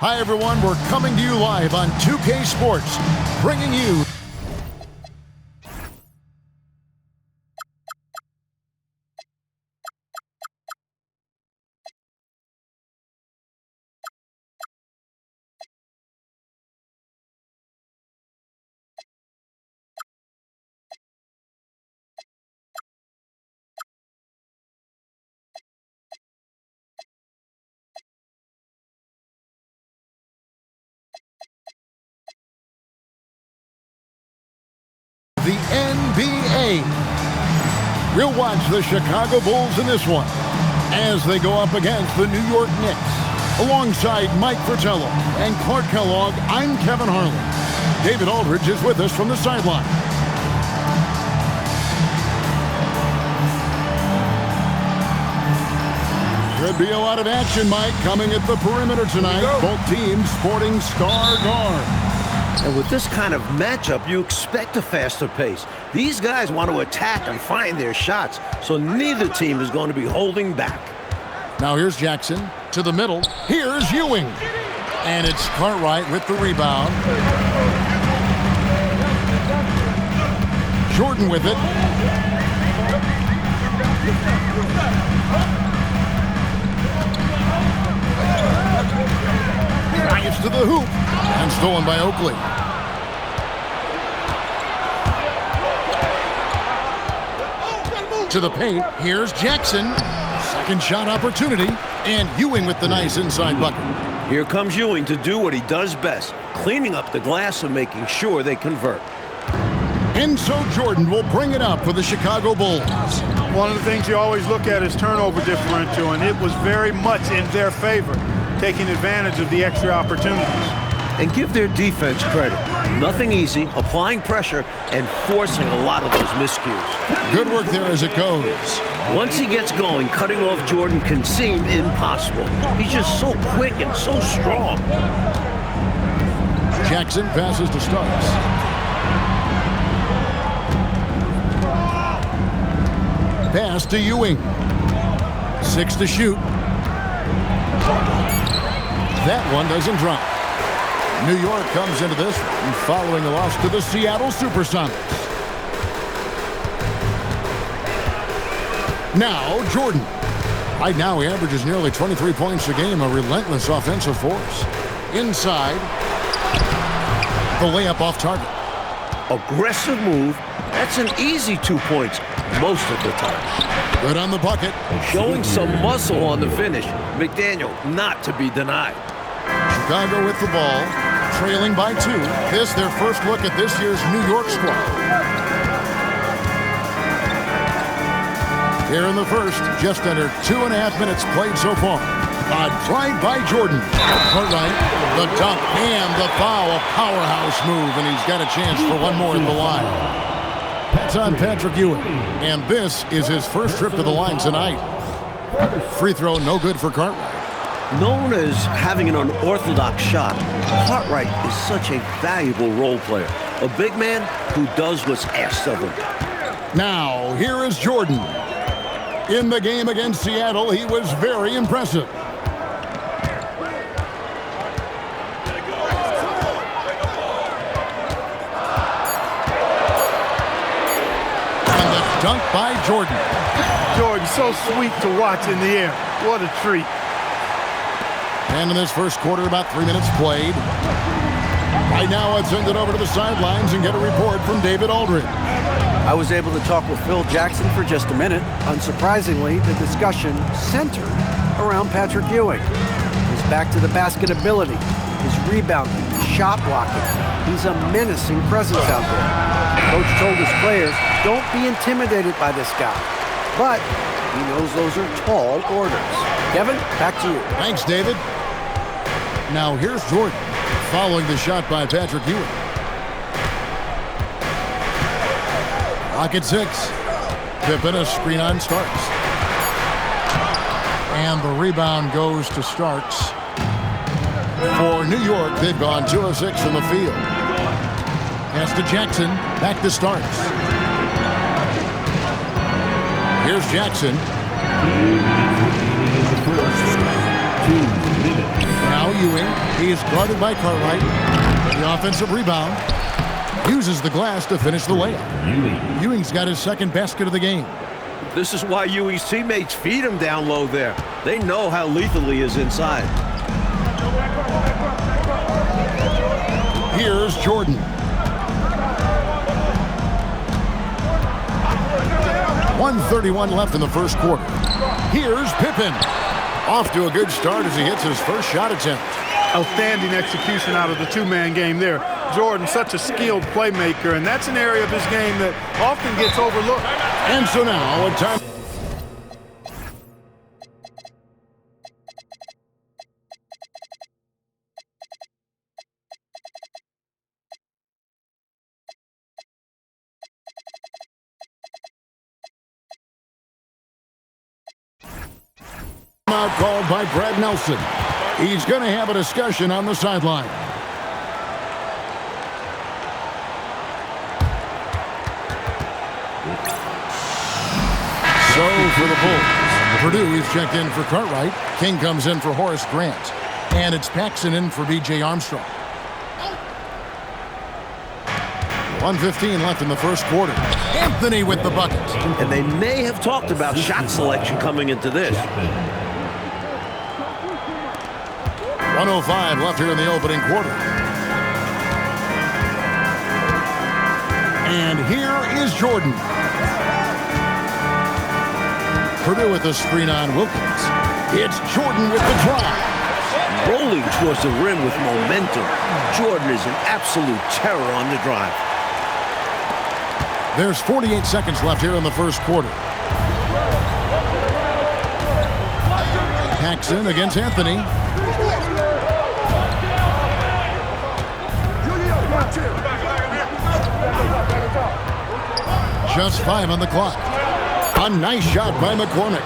Hi, everyone. We're coming to you live on 2K Sports, bringing you the NBA. We'll watch the Chicago Bulls in this one as they go up against the New York Knicks. Alongside Mike Fratello and Clark Kellogg, I'm Kevin Harlan. David Aldridge is with us from the sideline. Should be a lot of action, Mike, coming at the perimeter tonight. Both teams sporting star guards. And with this kind of matchup, you expect a faster pace. These guys want to attack and find their shots, so neither team is going to be holding back. Now here's Jackson to the middle. Here's Ewing. And it's Cartwright with the rebound. Jordan with it. Drives to the hoop. And stolen by Oakley. To the paint. Here's Jackson. Second shot opportunity. And Ewing with the nice inside bucket. Here comes Ewing to do what he does best, cleaning up the glass and making sure they convert. And so Jordan will bring it up for the Chicago Bulls. One of the things you always look at is turnover differential, and it was very much in their favor, taking advantage of the extra opportunities. And give their defense credit. Nothing easy, applying pressure, and forcing a lot of those miscues. Good work there as it goes. Once he gets going, cutting off Jordan can seem impossible. He's just so quick and so strong. Jackson passes to Starks. Pass to Ewing. 6 to shoot. That one doesn't drop. New York comes into this one following a loss to the Seattle Supersonics. Now Jordan. Right now he averages nearly 23 points a game, a relentless offensive force. Inside. The layup off target. Aggressive move. That's an easy 2 points most of the time. Good on the bucket. Showing some muscle on the finish. McDaniel not to be denied. Chicago with the ball, trailing by 2. This their first look at this year's New York squad. Here in the first, just under 2.5 minutes played so far. A drive by Jordan. Cartwright, the dunk and the foul, a powerhouse move, and he's got a chance for one more at the line. That's on Patrick Ewing, and this is his first trip to the line tonight. Free throw, no good for Cartwright. Known as having an unorthodox shot, Cartwright is such a valuable role player. A big man who does what's asked of him. Now, here is Jordan. In the game against Seattle, he was very impressive. And the dunk by Jordan. Jordan, so sweet to watch in the air. What a treat. And in this first quarter, about 3 minutes played. Right now, I'd send it over to the sidelines and get a report from David Aldridge. I was able to talk with Phil Jackson for just a minute. Unsurprisingly, the discussion centered around Patrick Ewing. His back-to-the-basket ability, his rebounding, his shot blocking. He's a menacing presence out there. The coach told his players, don't be intimidated by this guy. But he knows those are tall orders. Kevin, back to you. Thanks, David. Now here's Jordan, following the shot by Patrick Ewing. Clock at 6. Pippen, a screen on Starks. And the rebound goes to Starks. For New York, they've gone 2 of 6 from the field. Pass to Jackson, back to Starks. Here's Jackson. Now Ewing. He is guarded by Cartwright. The offensive rebound. Uses the glass to finish the layup. Ewing's got his second basket of the game. This is why Ewing's teammates feed him down low there. They know how lethal he is inside. Here's Jordan. .131 left in the first quarter. Here's Pippen. Off to a good start as he hits his first shot attempt. Outstanding execution out of the two-man game there. Jordan, such a skilled playmaker, and that's an area of his game that often gets overlooked. And so now, a time. Out called by Brad Nelson. He's going to have a discussion on the sideline. So for the Bulls, Purdue is checked in for Cartwright. King comes in for Horace Grant. And it's Paxson in for B.J. Armstrong. 1:15 left in the first quarter. Anthony with the bucket. And they may have talked about shot selection coming into this. 1:05 left here in the opening quarter. And here is Jordan. Purdue with the screen on Wilkins. It's Jordan with the drive. Rolling towards the rim with momentum. Jordan is an absolute terror on the drive. There's 48 seconds left here in the first quarter. Paxson against Anthony. Just 5 on the clock. A nice shot by McCormick.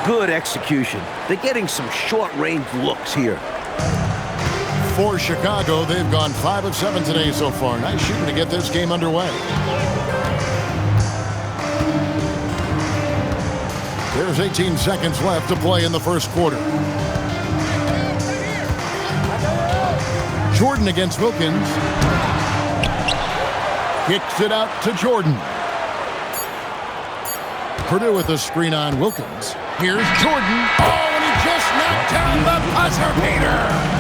Good execution. They're getting some short-range looks here. For Chicago, they've gone 5 of 7 today so far. Nice shooting to get this game underway. There's 18 seconds left to play in the first quarter. Jordan against Wilkins. Kicks it out to Jordan. Purdue with a screen on Wilkins. Here's Jordan. Oh, and he just knocked down the buzzer beater.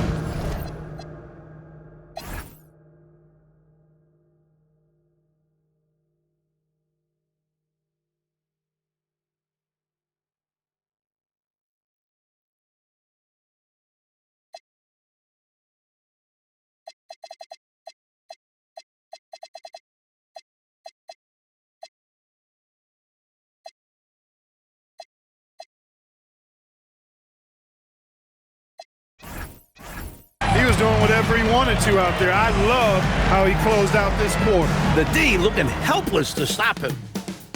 He was doing whatever he wanted to out there. I love how he closed out this quarter. The D looking helpless to stop him.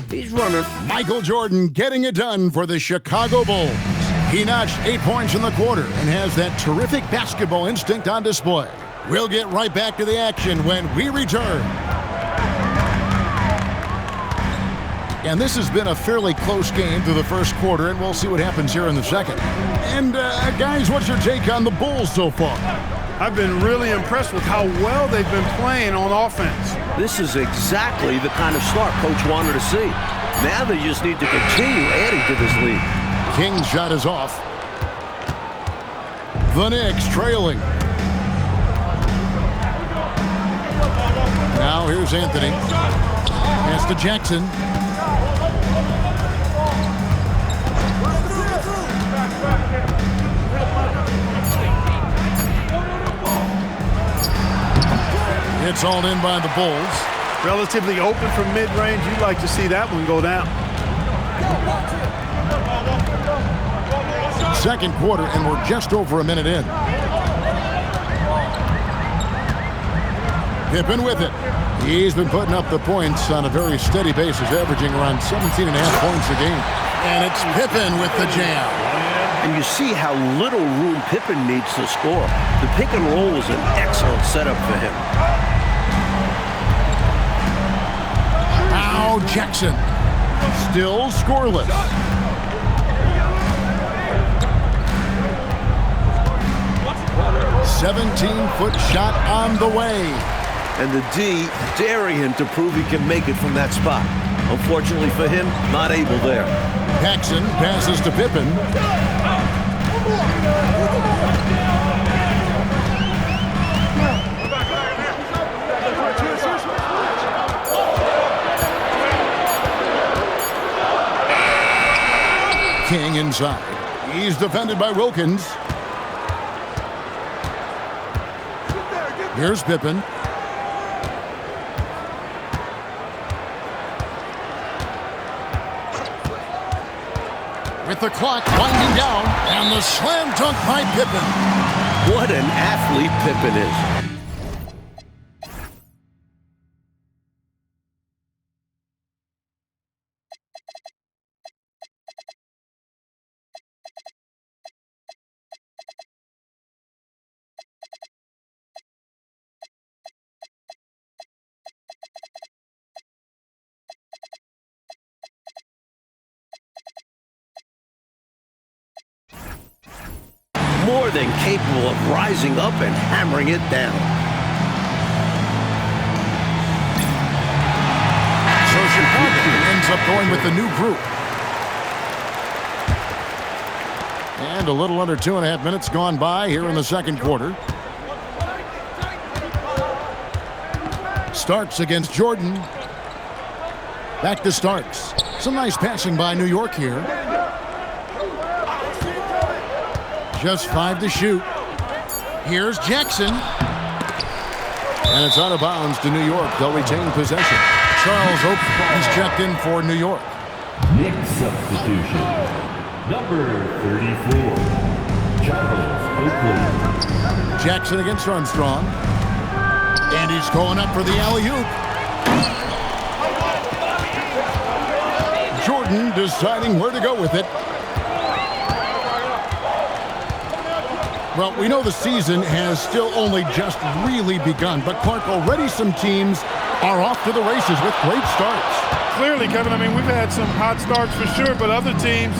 He's running. Michael Jordan getting it done for the Chicago Bulls. He notched 8 points in the quarter and has that terrific basketball instinct on display. We'll get right back to the action when we return. And this has been a fairly close game through the first quarter, and we'll see what happens here in the second. And, guys, what's your take on the Bulls so far? I've been really impressed with how well they've been playing on offense. This is exactly the kind of start Coach wanted to see. Now they just need to continue adding to this lead. King's shot is off. The Knicks trailing. Now here's Anthony. Pass to Jackson. It's all in by the Bulls. Relatively open from mid-range. You'd like to see that one go down. Second quarter, and we're just over a minute in. Pippen with it. He's been putting up the points on a very steady basis, averaging around 17.5 points a game. And it's Pippen with the jam. And you see how little room Pippen needs to score. The pick and roll is an excellent setup for him. Now Jackson. Still scoreless. 17-foot shot on the way. And the D daring him to prove he can make it from that spot. Unfortunately for him, not able there. Paxson passes to Pippen. King inside. He's defended by Wilkins. Here's Pippen. With the clock winding down, and the slam dunk by Pippen. What an athlete Pippen is. More than capable of rising up and hammering it down. So Chicago ends up going with the new group. And a little under 2.5 minutes gone by here in the second quarter. Starks against Jordan. Back to Starks. Some nice passing by New York here. Just 5 to shoot. Here's Jackson. And it's out of bounds to New York. They'll retain possession. Charles Oakley is checked in for New York. Knicks substitution. Number 34. Charles Oakley. Jackson against Armstrong. And he's going up for the alley-oop. Jordan deciding where to go with it. Well, we know the season has still only just really begun, but Clark, already some teams are off to the races with great starts. Clearly, Kevin, I mean, we've had some hot starts for sure, but other teams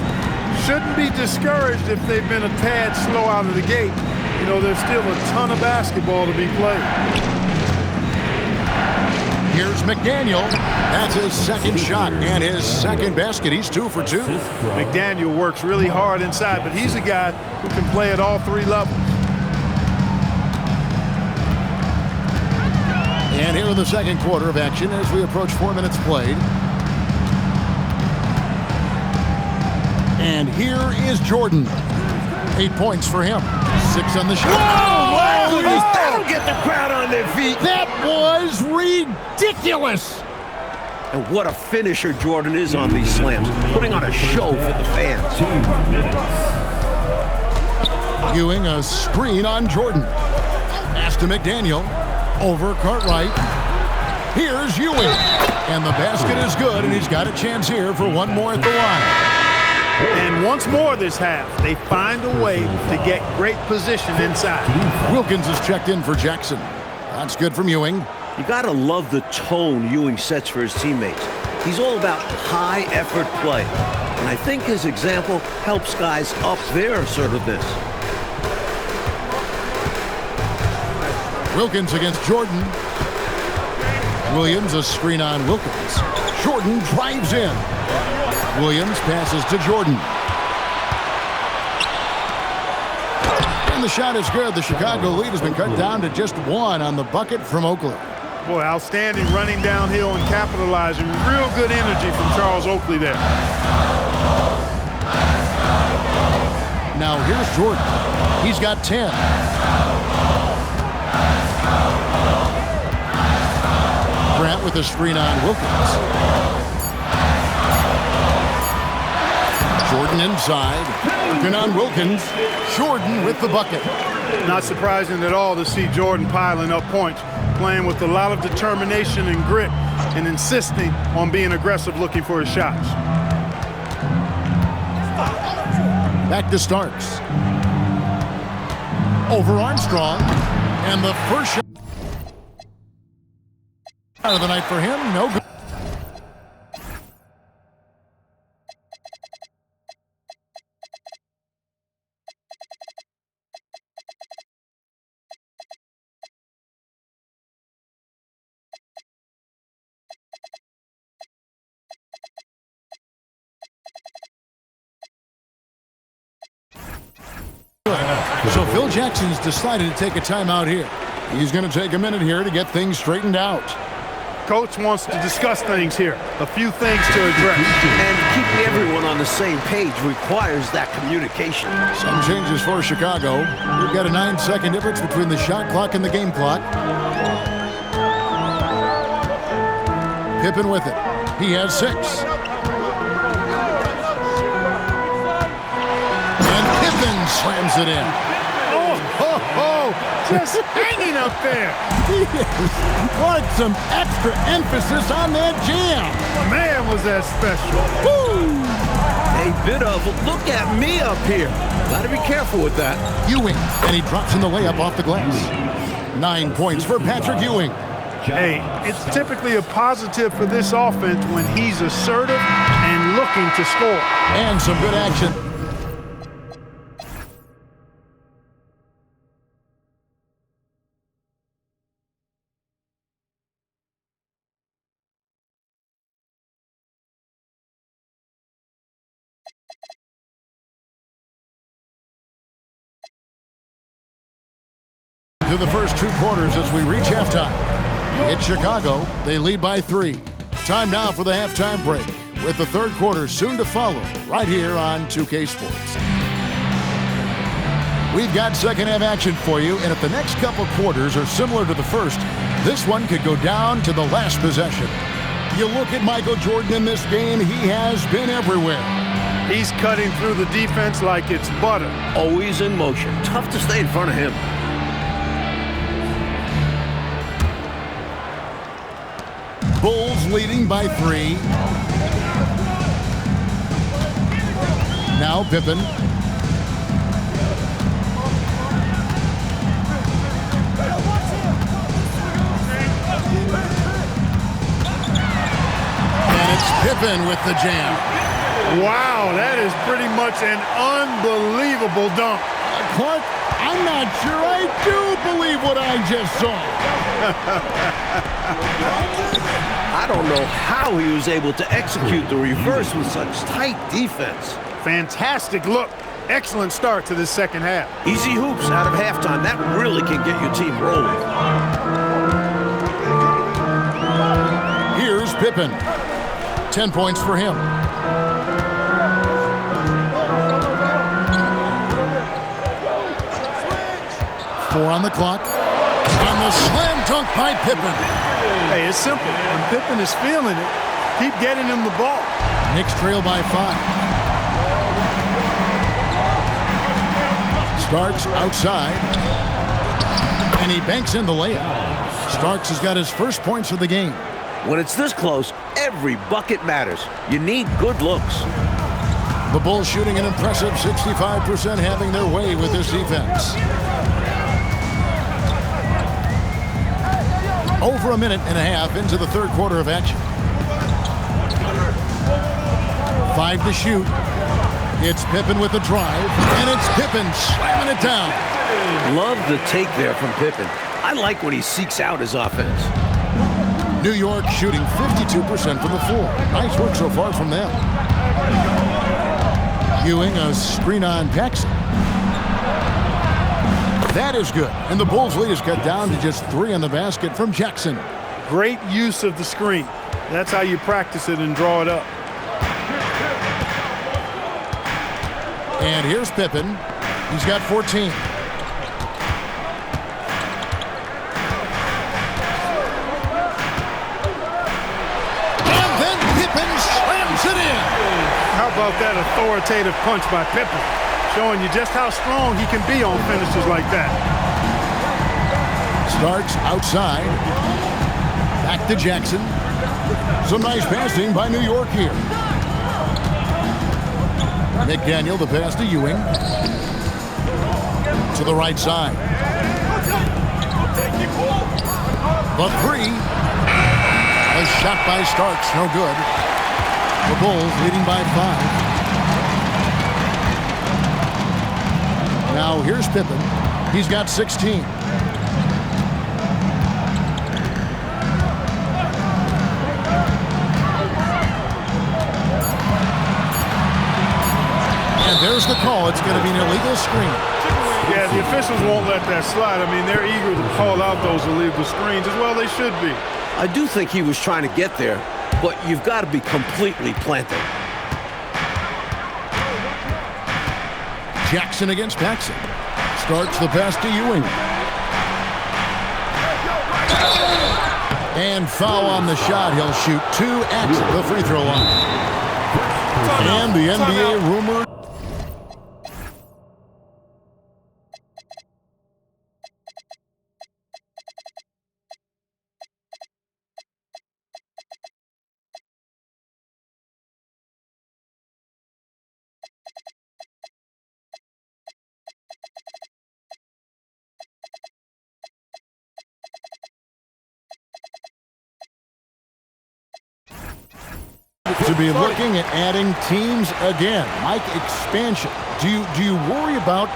shouldn't be discouraged if they've been a tad slow out of the gate. You know, there's still a ton of basketball to be played. Here's McDaniel. That's his second shot and his second basket. He's 2 for 2. McDaniel works really hard inside, but he's a guy who can play at all 3 levels. And here in the second quarter of action as we approach 4 minutes played. And here is Jordan. 8 points for him. 6 on the shot. Whoa! That'll get the crowd on their feet. That was ridiculous. And what a finisher Jordan is on these slams, putting on a show for the fans. 2 minutes. Ewing a screen on Jordan. Pass to McDaniel. Over Cartwright. Here's Ewing. And the basket is good, and he's got a chance here for one more at the line. And once more this half, they find a way to get great position inside. Wilkins is checked in for Jackson. That's good from Ewing. You gotta love the tone Ewing sets for his teammates. He's all about high-effort play. And I think his example helps guys up their assertiveness. Wilkins against Jordan. Williams a screen on Wilkins. Jordan drives in. Williams passes to Jordan. And the shot is good. The Chicago lead has been cut down to just 1 on the bucket from Oakley. Boy, outstanding running downhill and capitalizing. Real good energy from Charles Oakley there. Now here's Jordan. He's got 10. Grant with a screen on Wilkins. Jordan inside. Working on Wilkins. Jordan with the bucket. Not surprising at all to see Jordan piling up points, playing with a lot of determination and grit and insisting on being aggressive looking for his shots. Back to Starks. Over Armstrong. And the first shot of the night for him. No good. So Phil Jackson's decided to take a timeout here. He's going to take a minute here to get things straightened out. Coach wants to discuss things here. A few things to address. And keeping everyone on the same page requires that communication. Some changes for Chicago. We've got a 9-second difference between the shot clock and the game clock. Pippen with it. He has 6. And Pippen slams it in. Oh, ho, ho, just hanging up there. Put some extra emphasis on that jam. Man, was that special. Woo! A bit of look at me up here. Got to be careful with that. Ewing, and he drops in the layup off the glass. 9 points for Patrick Ewing. Hey, it's typically a positive for this offense when he's assertive and looking to score. And some good action. To the first 2 quarters as we reach halftime. It's Chicago. They lead by 3. Time now for the halftime break, with the third quarter soon to follow right here on 2K Sports. We've got second half action for you, and if the next couple quarters are similar to the first, this one could go down to the last possession. You look at Michael Jordan in this game, he has been everywhere. He's cutting through the defense like it's butter. Always in motion. Tough to stay in front of him. Bulls leading by 3. Now Pippen. And it's Pippen with the jam. Wow, that is pretty much an unbelievable dunk. Clark, I'm not sure I do believe what I just saw. I don't know how he was able to execute the reverse with such tight defense. Fantastic look. Excellent start to this second half. Easy hoops out of halftime. That really can get your team rolling. Here's Pippen. 10 points for him. Four on the clock. On the slam dunk by Pippen. Hey, it's simple. When Pippen is feeling it, keep getting him the ball. Knicks trail by 5. Starks outside. And he banks in the layup. Starks has got his first points of the game. When it's this close, every bucket matters. You need good looks. The Bulls shooting an impressive 65%, having their way with this defense. Over a minute and a half into the third quarter of action. 5 to shoot. It's Pippen with the drive, and it's Pippen slamming it down. Love the take there from Pippen. I like when he seeks out his offense. New York shooting 52% from the floor. Nice work so far from them. Ewing, a screen on Paxson. That is good. And the Bulls' lead is cut down to just 3 on the basket from Jackson. Great use of the screen. That's how you practice it and draw it up. And here's Pippen. He's got 14. And then Pippen slams it in. How about that authoritative punch by Pippen? Showing you just how strong he can be on finishes like that. Starks outside. Back to Jackson. Some nice passing by New York here. McDaniel, the pass to Ewing. To the right side. The 3. A shot by Starks, no good. The Bulls leading by 5. Now here's Pippen. He's got 16. And there's the call. It's going to be an illegal screen. Yeah, the officials won't let that slide. I mean, they're eager to call out those illegal screens as well. They should be. I do think he was trying to get there, but you've got to be completely planted. Jackson against Paxson. Starts the pass to Ewing. And foul on the shot. He'll shoot 2 at the free throw line. And the NBA rumor. To be looking at adding teams again. Mike, expansion. Do you worry about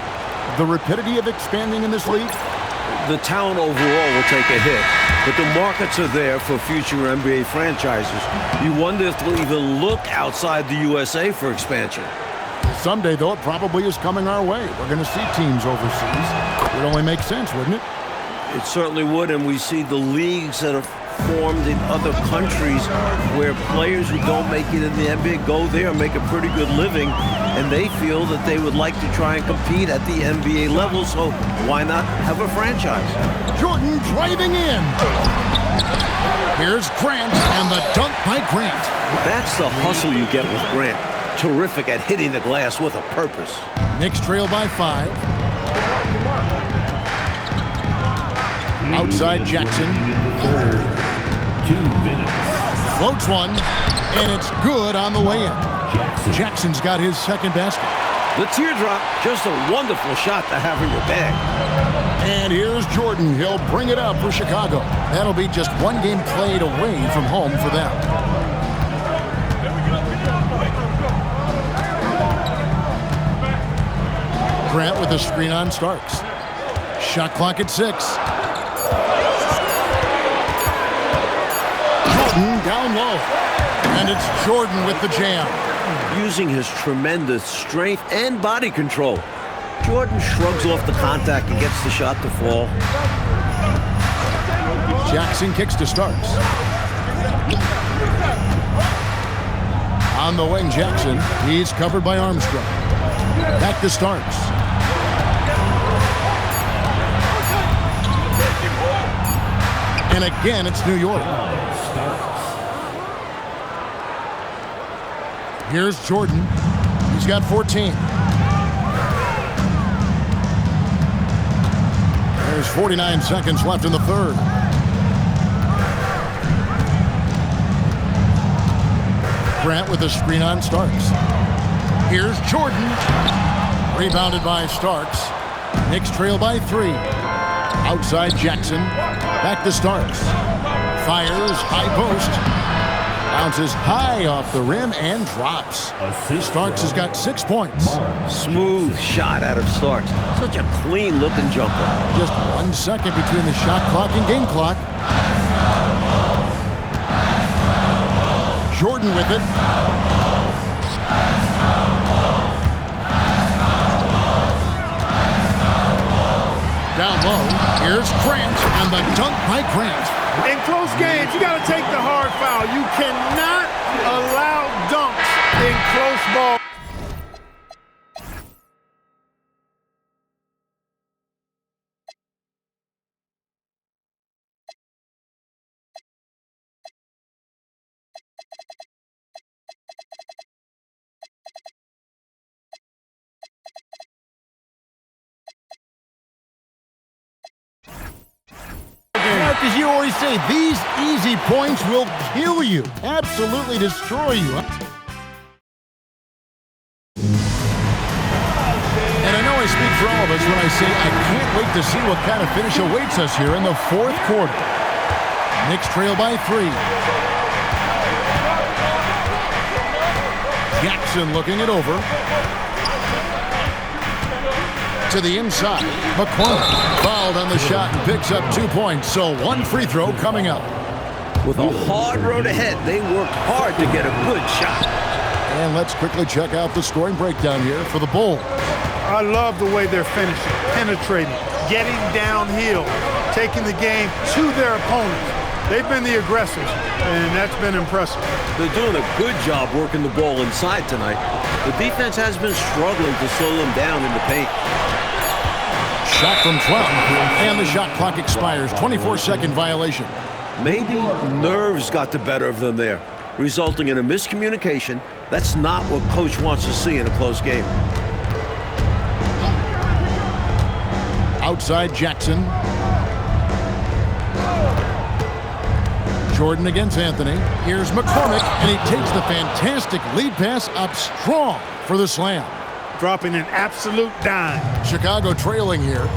the rapidity of expanding in this league? The talent overall will take a hit, but the markets are there for future NBA franchises. You wonder if they'll even look outside the USA for expansion. Someday, though, it probably is coming our way. We're going to see teams overseas. It would only make sense, wouldn't it? It certainly would, and we see the leagues that are formed in other countries where players who don't make it in the NBA go there and make a pretty good living, and they feel that they would like to try and compete at the NBA level, so why not have a franchise? Jordan driving in. Here's Grant, and the dunk by Grant. That's the hustle you get with Grant. Terrific at hitting the glass with a purpose. Knicks trail by 5. Outside Jackson. 2 minutes. Floats one, and it's good on the way in. Jackson's got his second basket. The teardrop, just a wonderful shot to have in your bag. And here's Jordan. He'll bring it up for Chicago. That'll be just 1 game played away from home for them. Grant with a screen on Starks. Shot clock at 6. Jordan down low. And it's Jordan with the jam. Using his tremendous strength and body control, Jordan shrugs off the contact and gets the shot to fall. Jackson kicks to Starks. On the wing, Jackson. He's covered by Armstrong. Back to Starks. And again, it's New York. Here's Jordan. He's got 14. There's 49 seconds left in the third. Grant with a screen on Starks. Here's Jordan. Rebounded by Starks. Knicks trail by 3. Outside Jackson. Back to Starks. Fires, high post. Bounces high off the rim and drops. Starks has got 6 points. Smooth shot out of Starks. Such a clean-looking jumper. Just 1 second between the shot clock and game clock. Jordan with it. Down low, here's Grant, and the dunk by Grant. In close games, you got to take the hard foul. You cannot allow dunks in close ball. As you always say, these easy points will kill you, absolutely destroy you. And I know I speak for all of us when I say I can't wait to see what kind of finish awaits us here in the fourth quarter. Knicks trail by 3. Jackson looking it over. To the inside, McCormick fouled on the shot and picks up 2 points, so 1 free throw coming up. With a hard road ahead, they worked hard to get a good shot. And let's quickly check out the scoring breakdown here for the Bulls. I love the way they're finishing, penetrating, getting downhill, taking the game to their opponents. They've been the aggressors, and that's been impressive. They're doing a good job working the ball inside tonight. The defense has been struggling to slow them down in the paint. Shot from 12, and the shot clock expires. 24-second violation. Maybe nerves got the better of them there, resulting in a miscommunication. That's not what coach wants to see in a close game. Outside Jackson. Jordan against Anthony. Here's McCormick, and he takes the fantastic lead pass up strong for the slam. Dropping an absolute dime. Chicago trailing here.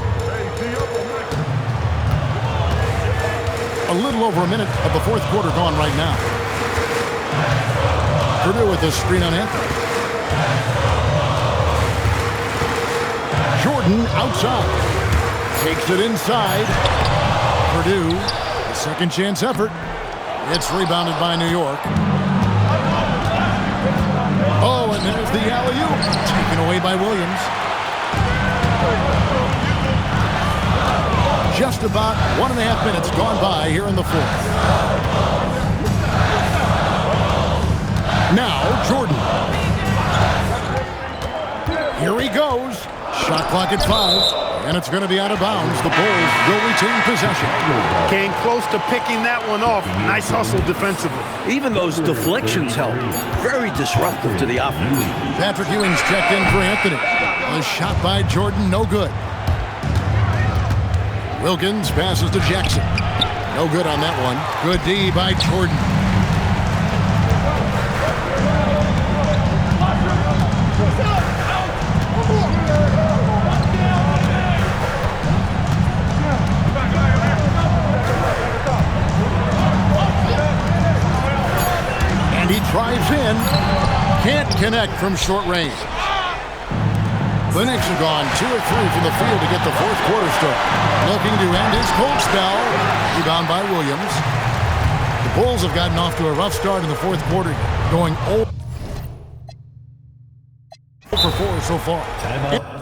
A little over a minute of the fourth quarter gone right now. Purdue with the screen on Anthony. Jordan outside. Takes it inside. Purdue, a second chance effort. It's rebounded by New York. Oh, and there's the alley-oop. Taken away by Williams. Just about 1.5 minutes gone by here in the fourth. Now, Jordan. Here he goes. Shot clock at 5. And it's going to be out of bounds. The Bulls will retain possession. Came close to picking that one off. Nice hustle defensively. Even those deflections help. Very disruptive to the offense. Patrick Ewing's checked in for Anthony. A shot by Jordan, no good. Wilkins passes to Jackson. No good on that one. Good D by Jordan. And he drives in. Can't connect from short range. The Knicks have gone 2 of 3 from the field to get the fourth quarter started. Looking to end his cold spell. Rebound by Williams. The Bulls have gotten off to a rough start in the fourth quarter, going 0 for 4 so far. Timeout.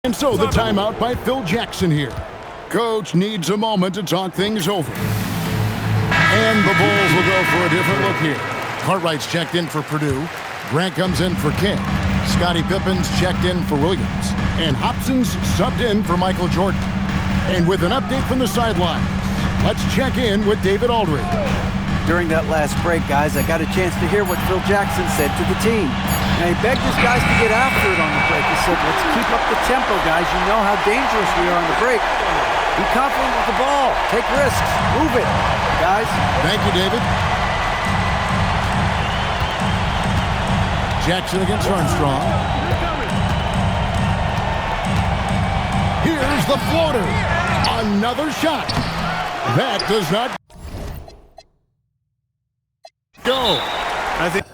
And so the timeout by Phil Jackson here. Coach needs a moment to talk things over. And the Bulls will go for a different look here. Cartwright's checked in for Purdue. Grant comes in for King. Scottie Pippen's checked in for Williams. And Hobson's subbed in for Michael Jordan. And with an update from the sidelines, let's check in with David Aldridge. During that last break, guys, I got a chance to hear what Phil Jackson said to the team. And he begged his guys to get after it on the break. He said, let's keep up the tempo, guys. You know how dangerous we are on the break. Be confident with the ball. Take risks. Move it, guys. Thank you, David. Jackson against Armstrong. Here's the floater. Another shot. That does not go. I think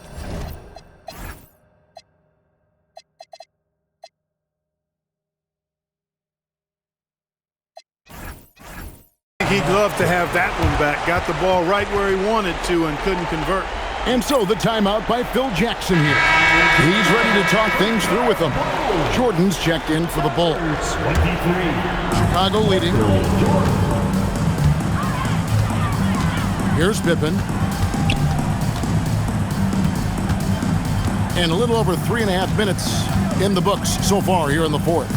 he'd love to have that one back. Got the ball right where he wanted to and couldn't convert. And so the timeout by Phil Jackson here. He's ready to talk things through with them. Jordan's checked in for the Bulls. 23. Chicago leading. Here's Pippen. And a little over 3.5 minutes in the books so far here in the fourth.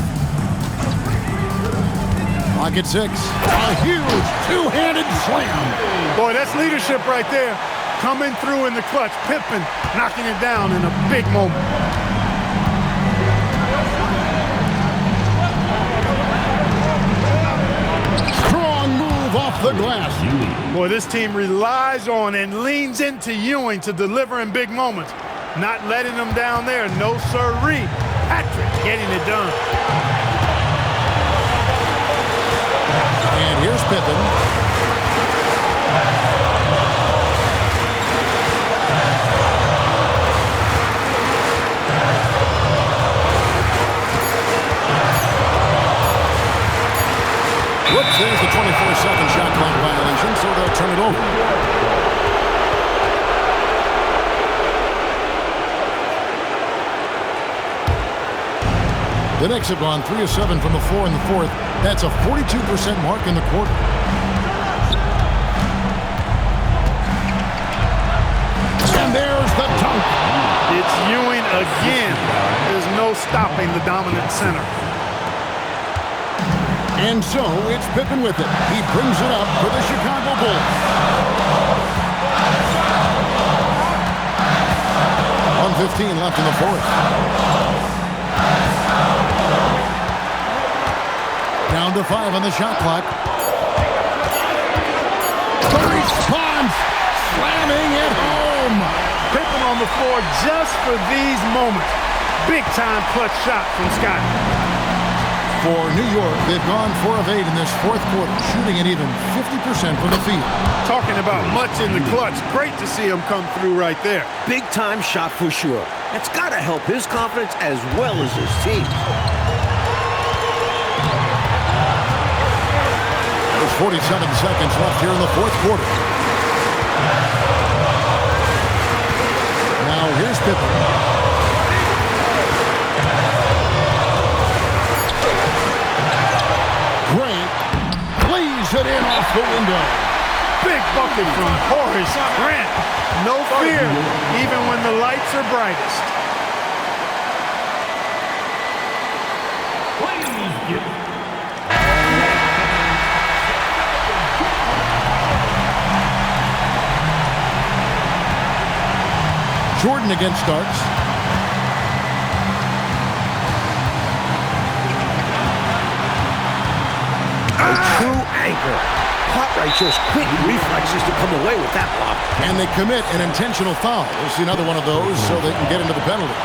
Clock at 6. A huge two-handed slam. Boy, that's leadership right there. Coming through in the clutch. Pippen knocking it down in a big moment. Strong move off the glass. Boy, this team relies on and leans into Ewing to deliver in big moments. Not letting them down there. No sirree. Patrick getting it done. And here's Pippen. 24-second shot clock violation, so they'll turn it over. The Knicks have gone 3 of 7 from the floor in the fourth. That's a 42% mark in the quarter. And there's the dunk. It's Ewing again. There's no stopping the dominant center. And so it's Pippen with it. He brings it up for the Chicago Bulls. 1:15 left in the fourth. Down to 5 on the shot clock. The response, slamming it home. Pippen on the floor just for these moments. Big-time clutch shot from Scott. For New York, they've gone 4 of 8 in this fourth quarter, shooting at even 50% from the field. Talking about much in the clutch. Great to see him come through right there. Big-time shot for sure. That's got to help his confidence as well as his team. There's 47 seconds left here in the fourth quarter. Now here's Pippen. Grant plays it in off the window. Big bucket from Horace Grant. No fear, even when the lights are brightest. Jordan against Starks. A true anchor. Cartwright shows quick reflexes to come away with that block. And they commit an intentional foul. We'll see another one of those so they can get into the penalty.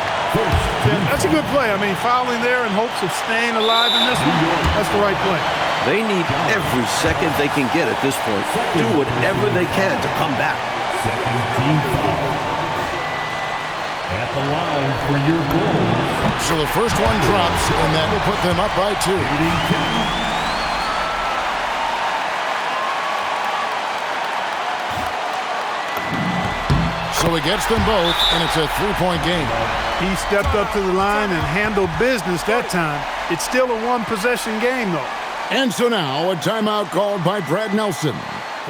Yeah, that's a good play. I mean, fouling there in hopes of staying alive in this one, that's the right play. They need every second they can get at this point. Do whatever they can to come back. Second team foul. At the line for your Bulls. So the first one drops, and that will put them up by 2. So he gets them both, and it's a 3-point game. He stepped up to the line and handled business that time. It's still a one-possession game, though. And so now a timeout called by Brad Nelson.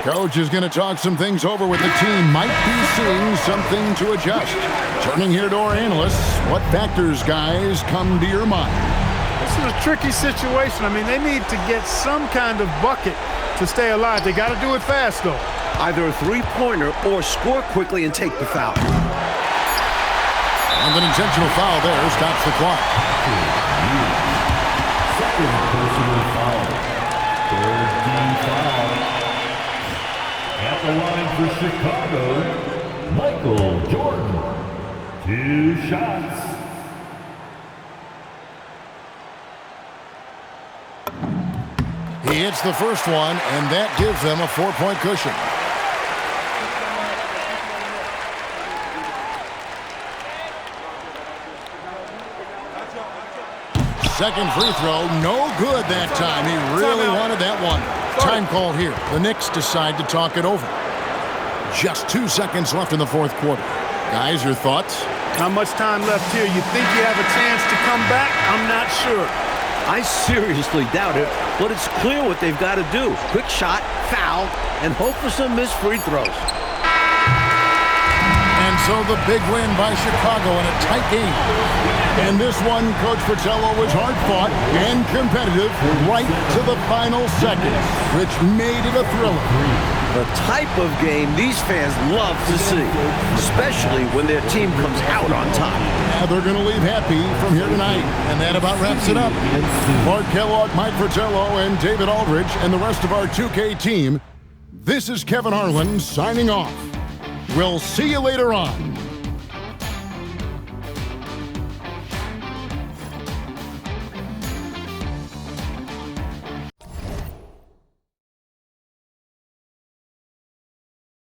Coach is going to talk some things over with the team. Might be seeing something to adjust. Turning here to our analysts, what factors, guys, come to your mind? This is a tricky situation. I mean, they need to get some kind of bucket to stay alive. They got to do it fast, though. Either a three-pointer or score quickly and take the foul. And an intentional foul there stops the clock. Second personal foul. Third team foul. At the line for Chicago, Michael Jordan. 2 shots. He hits the first one, and that gives them a 4-point cushion. Second free throw, no good that time. He really wanted that one. Time call here. The Knicks decide to talk it over. Just 2 seconds left in the fourth quarter. Guys, your thoughts? Not much time left here. You think you have a chance to come back? I'm not sure. I seriously doubt it, but it's clear what they've got to do. Quick shot, foul, and hope for some missed free throws. And so the big win by Chicago in a tight game. And this one, Coach Fratello, was hard-fought and competitive right to the final seconds, which made it a thriller. The type of game these fans love to see, especially when their team comes out on top. Yeah, they're going to leave happy from here tonight, and that about wraps it up. Mark Kellogg, Mike Fratello, and David Aldridge, and the rest of our 2K team, this is Kevin Harlan signing off. We'll see you later on.